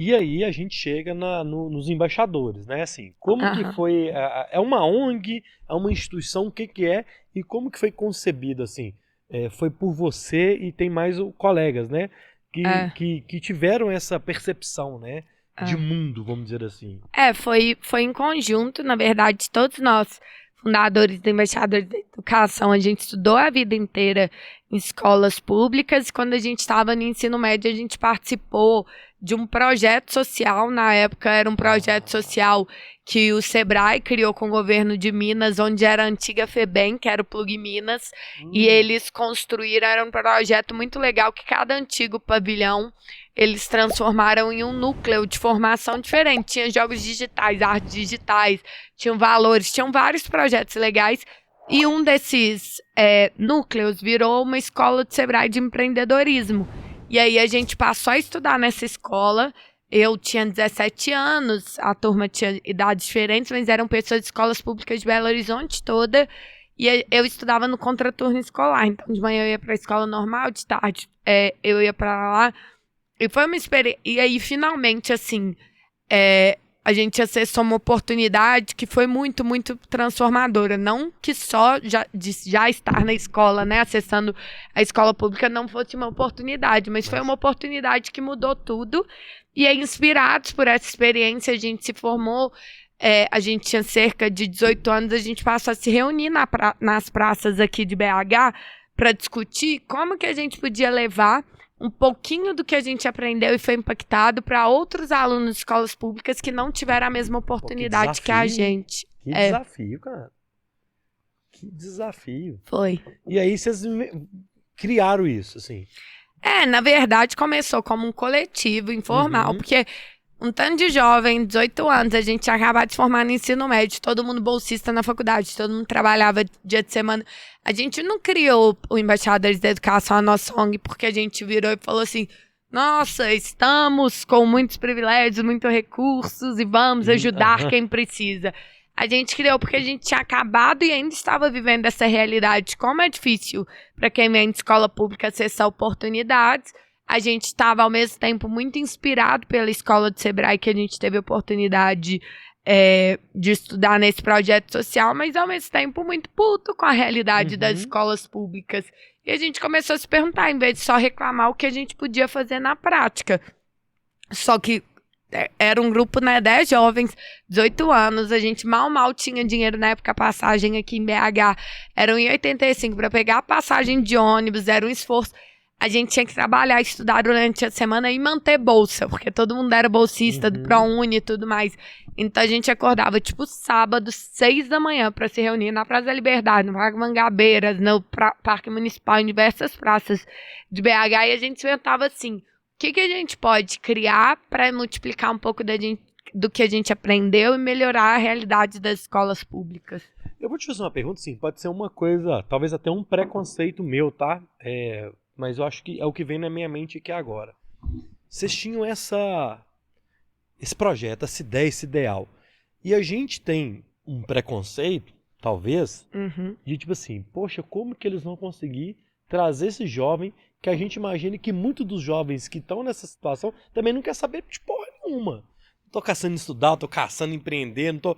E aí a gente chega nos embaixadores, né? Assim, como que Aham. foi? É uma ONG, é uma instituição, o que que é? E como que foi concebido, assim? Foi por você e tem mais colegas, né? Que, É, que, que tiveram essa percepção, né? De é. mundo, vamos dizer assim. Foi em conjunto, na verdade, todos nós, fundadores e embaixadores da educação, a gente estudou a vida inteira em escolas públicas, e quando a gente estava no ensino médio, a gente participou de um projeto social, na época era um projeto Ah, social que o Sebrae criou com o governo de Minas, onde era a antiga FEBEM, que era o Plug Minas, e hum, eles construíram, era um projeto muito legal, que cada antigo pavilhão eles transformaram em um núcleo de formação diferente. Tinha jogos digitais, artes digitais, tinham valores, tinham vários projetos legais. E um desses núcleos virou uma escola de Sebrae de empreendedorismo. E aí a gente passou a estudar nessa escola. Eu tinha 17 anos, a turma tinha idades diferentes, mas eram pessoas de escolas públicas de Belo Horizonte toda. E eu estudava no contraturno escolar. Então, de manhã eu ia para a escola normal, de tarde eu ia para lá. E foi uma experiência. E aí, finalmente, assim, a gente acessou uma oportunidade que foi muito, muito transformadora. Não que só de já estar na escola, né, acessando a escola pública, não fosse uma oportunidade, mas foi uma mas, oportunidade que mudou tudo. E aí, inspirados por essa experiência, a gente se formou. A gente tinha cerca de 18 anos, a gente passou a se reunir nas praças aqui de BH para discutir como que a gente podia levar um pouquinho do que a gente aprendeu e foi impactado para outros alunos de escolas públicas que não tiveram a mesma pô, que oportunidade que a desafio, hein? gente. Que desafio, cara. Que desafio. Foi. E aí vocês criaram isso, assim. Na verdade, começou como um coletivo informal, Uhum. porque um tanto de jovem, 18 anos, a gente tinha acabado de formar no ensino médio, todo mundo bolsista na faculdade, todo mundo trabalhava dia de semana. A gente não criou o Embaixadores da Educação, a nossa ONG, porque a gente virou e falou assim: nossa, estamos com muitos privilégios, muitos recursos e vamos ajudar Aham. quem precisa. A gente criou porque a gente tinha acabado e ainda estava vivendo essa realidade. Como é difícil para quem vem de escola pública acessar oportunidades, a gente estava, ao mesmo tempo, muito inspirado pela escola de Sebrae, que a gente teve a oportunidade de estudar nesse projeto social, mas, ao mesmo tempo, muito puto com a realidade das Uhum. escolas públicas. E a gente começou a se perguntar, em vez de só reclamar, o que a gente podia fazer na prática. Só que era um grupo, né, 10 jovens, 18 anos, a gente mal tinha dinheiro na época, a passagem aqui em BH era 1,85 para pegar a passagem de ônibus, era um esforço. A gente tinha que trabalhar, estudar durante a semana e manter bolsa, porque todo mundo era bolsista do Uhum. ProUni e tudo mais. Então a gente acordava, tipo, sábado, 6 da manhã, para se reunir na Praça da Liberdade, no Parque Mangabeiras, no Parque Municipal, em diversas praças de BH, e a gente inventava assim: o que a gente pode criar para multiplicar um pouco do que a gente aprendeu e melhorar a realidade das escolas públicas? Eu vou te fazer uma pergunta, sim. Pode ser uma coisa, talvez até um preconceito meu, tá? Mas eu acho que é o que vem na minha mente aqui agora. Vocês tinham esse projeto, essa ideia, esse ideal. E a gente tem um preconceito, talvez, Uhum. de tipo assim, poxa, como que eles vão conseguir trazer esse jovem que a gente imagina que muitos dos jovens que estão nessa situação também não quer saber de porra nenhuma. Tô caçando estudar, tô caçando empreender, não tô...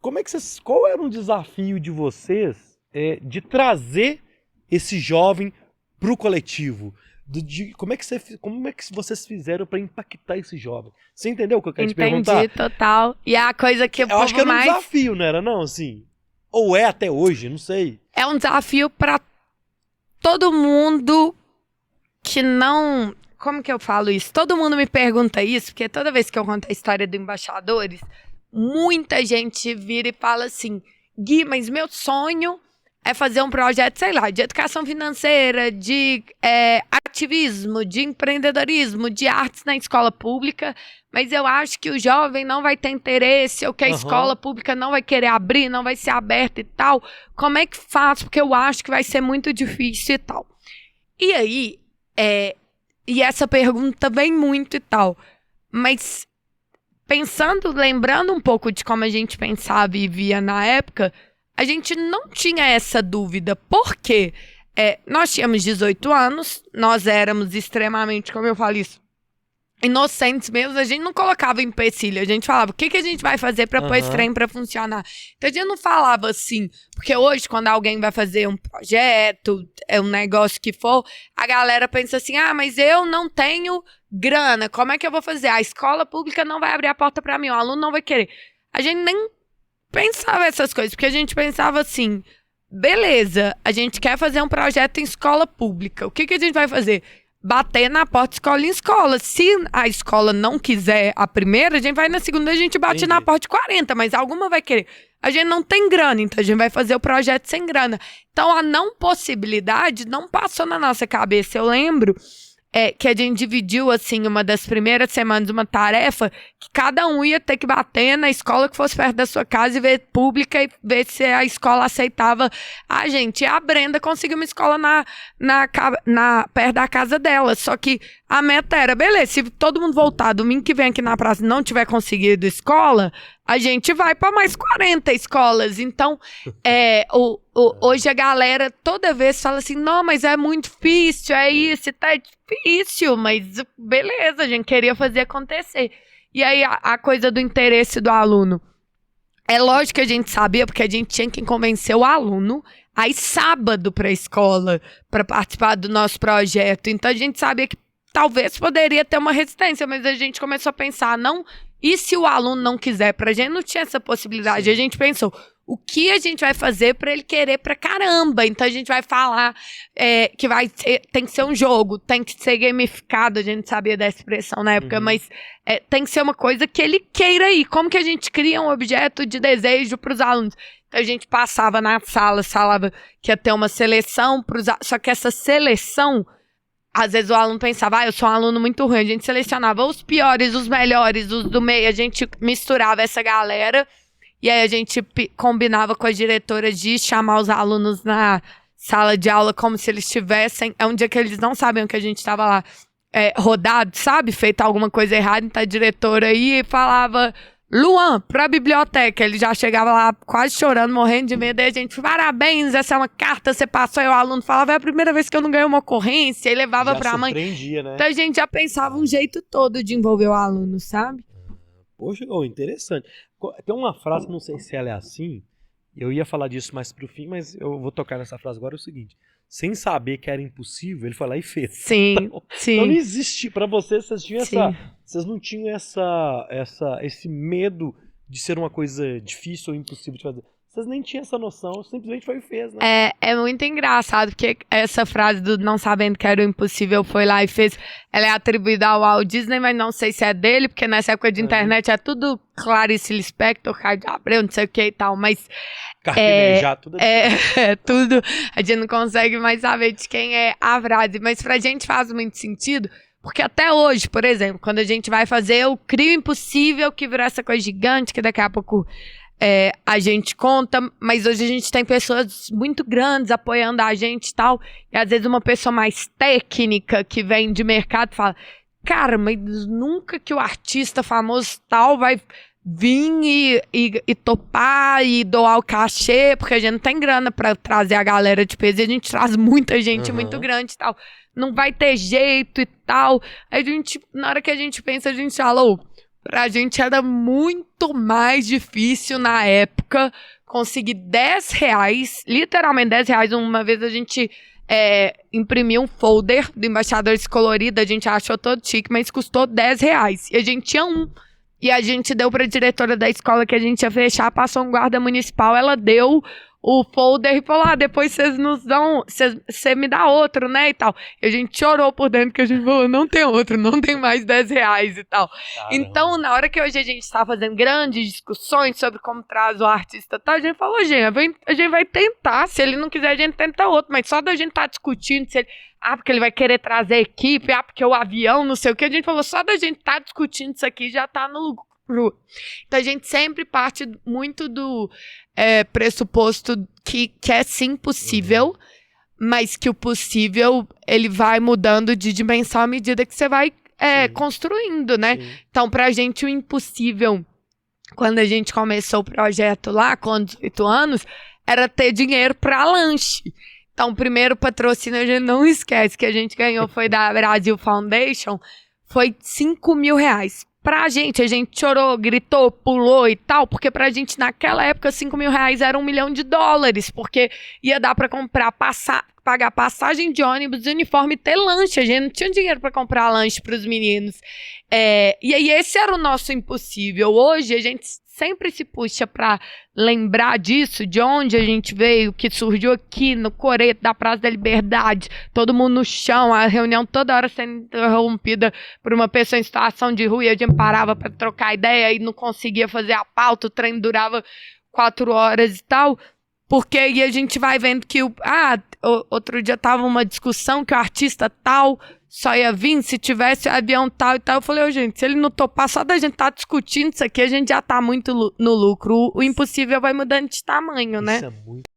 Como é que vocês, qual era um desafio de vocês de trazer esse jovem pro coletivo? Como é que vocês fizeram para impactar esse jovem? Você entendeu o que eu quero te Entendi, perguntar? total. E a coisa que o Eu acho que povo era um mais. desafio, não era não, assim? Ou é até hoje, não sei. É um desafio para todo mundo que não. Como que eu falo isso? Todo mundo me pergunta isso, porque toda vez que eu conto a história do Embaixadores, muita gente vira e fala assim: Gui, mas meu sonho é fazer um projeto, sei lá, de educação financeira, de ativismo, de empreendedorismo, de artes na escola pública, mas eu acho que o jovem não vai ter interesse, ou que a escola Aham. pública não vai querer abrir, não vai ser aberta e tal. Como é que faz? Porque eu acho que vai ser muito difícil e tal. E aí, e essa pergunta vem muito e tal, mas pensando, lembrando um pouco de como a gente pensava e via na época, a gente não tinha essa dúvida. Por quê? Nós tínhamos 18 anos, nós éramos extremamente, como eu falo isso, inocentes mesmo, a gente não colocava empecilho, a gente falava, o que a gente vai fazer pra pôr esse trem pra funcionar? Então a gente não falava assim, porque hoje quando alguém vai fazer um projeto, é um negócio que for, a galera pensa assim, mas eu não tenho grana, como é que eu vou fazer? A escola pública não vai abrir a porta pra mim, o aluno não vai querer. A gente nem pensava essas coisas, porque a gente pensava assim, beleza, a gente quer fazer um projeto em escola pública, o que a gente vai fazer? Bater na porta de escola em escola. Se a escola não quiser a primeira, a gente vai na segunda, a gente bate na porta de 40, mas alguma vai querer. A gente não tem grana, então a gente vai fazer o projeto sem grana. Então a não possibilidade não passou na nossa cabeça. Eu lembro que a gente dividiu, assim, uma das primeiras semanas, uma tarefa que cada um ia ter que bater na escola que fosse perto da sua casa e ver pública e ver se a escola aceitava a gente. E a Brenda conseguiu uma escola perto da casa dela, só que a meta era, beleza, se todo mundo voltar domingo que vem aqui na praça e não tiver conseguido escola, a gente vai para mais 40 escolas. Então, hoje a galera toda vez fala assim, não, mas é muito difícil, é isso, tá difícil, mas beleza, a gente queria fazer acontecer. E aí a coisa do interesse do aluno. É lógico que a gente sabia, porque a gente tinha que convencer o aluno a ir sábado para a escola para participar do nosso projeto. Então a gente sabia que talvez poderia ter uma resistência, mas a gente começou a pensar, não, e se o aluno não quiser? Pra gente não tinha essa possibilidade. Sim. A gente pensou, o que a gente vai fazer para ele querer pra caramba? Então a gente vai falar que tem que ser um jogo, tem que ser gamificado, a gente sabia dessa expressão na época, mas tem que ser uma coisa que ele queira ir. Como que a gente cria um objeto de desejo pros alunos? Então a gente passava na sala, falava que ia ter uma seleção, só que essa seleção, às vezes o aluno pensava, eu sou um aluno muito ruim, a gente selecionava os piores, os melhores, os do meio, a gente misturava essa galera. E aí a gente combinava com a diretora de chamar os alunos na sala de aula como se eles tivessem... É um dia que eles não sabiam que a gente estava lá rodado, sabe? Feito alguma coisa errada. Então a diretora aí falava, Luan, pra biblioteca. Ele já chegava lá quase chorando, morrendo de medo. E a gente, parabéns, essa é uma carta, você passou. Aí o aluno falava, é a primeira vez que eu não ganhei uma ocorrência. E levava já pra mãe. Né? Então a gente já pensava um jeito todo de envolver o aluno, sabe? Poxa, interessante. Tem uma frase, não sei se ela é assim, eu ia falar disso mais pro fim, mas eu vou tocar nessa frase agora, é o seguinte, sem saber que era impossível, ele foi lá e fez. Sim, então, sim. Então não existe, pra vocês tinham vocês não tinham esse medo de ser uma coisa difícil ou impossível de fazer. Vocês nem tinham essa noção, simplesmente foi e fez, né? É muito engraçado, porque essa frase do não sabendo que era o impossível foi lá e fez, ela é atribuída ao Walt Disney, mas não sei se é dele, porque nessa época de internet é tudo Clarice Lispector, Caio de Abreu, não sei o que e tal, mas... Carpinejar, tudo tudo, a gente não consegue mais saber de quem é a frase, mas pra gente faz muito sentido, porque até hoje, por exemplo, quando a gente vai fazer o Crio Impossível, que virou essa coisa gigante, que daqui a pouco... a gente conta, mas hoje a gente tem pessoas muito grandes apoiando a gente e tal, e às vezes uma pessoa mais técnica que vem de mercado fala, cara, mas nunca que o artista famoso tal vai vir e topar e doar o cachê, porque a gente não tem grana pra trazer a galera de peso, e a gente traz muita gente muito grande e tal, não vai ter jeito e tal. A gente, na hora que a gente pensa, a gente falou, pra gente era muito mais difícil na época conseguir R$10, literalmente R$10. Uma vez a gente imprimiu um folder do Embaixadores Colorido, a gente achou todo chique, mas custou R$10. E a gente tinha um. E a gente deu pra diretora da escola que a gente ia fechar, passou um guarda municipal, ela deu o folder e falou, depois vocês nos dão, você me dá outro, né, e tal. E a gente chorou por dentro, que a gente falou, não tem outro, não tem mais R$10 e tal. Caramba. Então, na hora que hoje a gente tá fazendo grandes discussões sobre como traz o artista, tá, a gente falou, gente, a gente vai tentar, se ele não quiser, a gente tenta outro, mas só da gente tá discutindo se ele... porque ele vai querer trazer equipe, porque o avião, não sei o que, a gente falou, só da gente tá discutindo isso aqui, já tá no lucro. Então a gente sempre parte muito do pressuposto que é sim possível, mas que o possível ele vai mudando de dimensão à medida que você vai construindo, né? Sim. Então pra gente o impossível, quando a gente começou o projeto lá com 18 anos, era ter dinheiro pra lanche. Então o primeiro patrocínio a gente não esquece que a gente ganhou foi da Brasil Foundation. foi R$ 5.000. Pra gente, a gente chorou, gritou, pulou e tal, porque pra gente naquela época R$ 5.000 era $1 milhão, porque ia dar pra comprar, pagar passagem de ônibus, uniforme e ter lanche. A gente não tinha dinheiro pra comprar lanche pros meninos. E aí esse era o nosso impossível. Hoje a gente sempre se puxa pra lembrar disso, de onde a gente veio, que surgiu aqui no coreto da Praça da Liberdade, todo mundo no chão, a reunião toda hora sendo interrompida por uma pessoa em situação de rua, e a gente parava pra trocar ideia e não conseguia fazer a pauta, o treino durava 4 horas e tal, porque aí a gente vai vendo que outro dia tava uma discussão que o artista tal só ia vir se tivesse avião tal e tal. Eu falei, gente, se ele não topar, só da gente tá discutindo isso aqui, a gente já tá muito no lucro. O impossível vai mudando de tamanho, né? Isso é muito